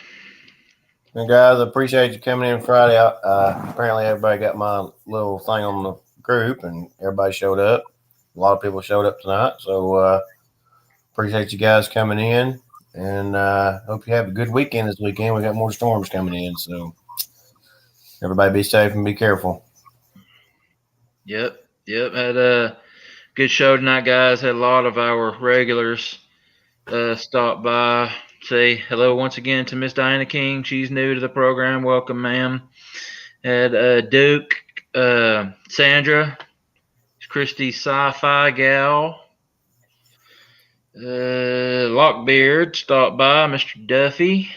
And guys, I appreciate you coming in Friday. Apparently everybody got my little thing on the group and everybody showed up. A lot of people showed up tonight. So appreciate you guys coming in, and hope you have a good weekend this weekend. We got more storms coming in. So everybody be safe and be careful. Yep. Had a good show tonight, guys. Had a lot of our regulars stop by. Say hello once again to Miss Diana King. She's new to the program. Welcome, ma'am. Had Duke, Sandra, Christy Sci-Fi Gal, Lockbeard stopped by, Mr. Duffy.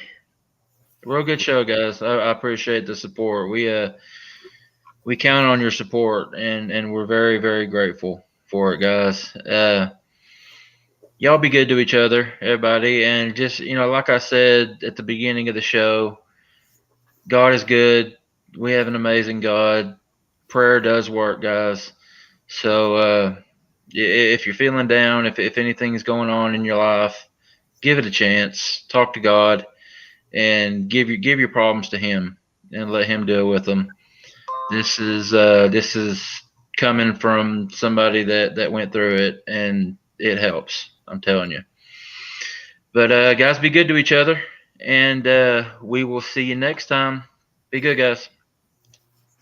Real good show, guys. I appreciate the support. We count on your support, and we're very, very grateful for it, guys. Y'all be good to each other, everybody. And just, like I said at the beginning of the show, God is good. We have an amazing God. Prayer does work, guys. So if you're feeling down, if anything's going on in your life, give it a chance. Talk to God and give your problems to Him and let Him deal with them. This is coming from somebody that went through it, and it helps. I'm telling you. But guys, be good to each other, and we will see you next time. Be good, guys.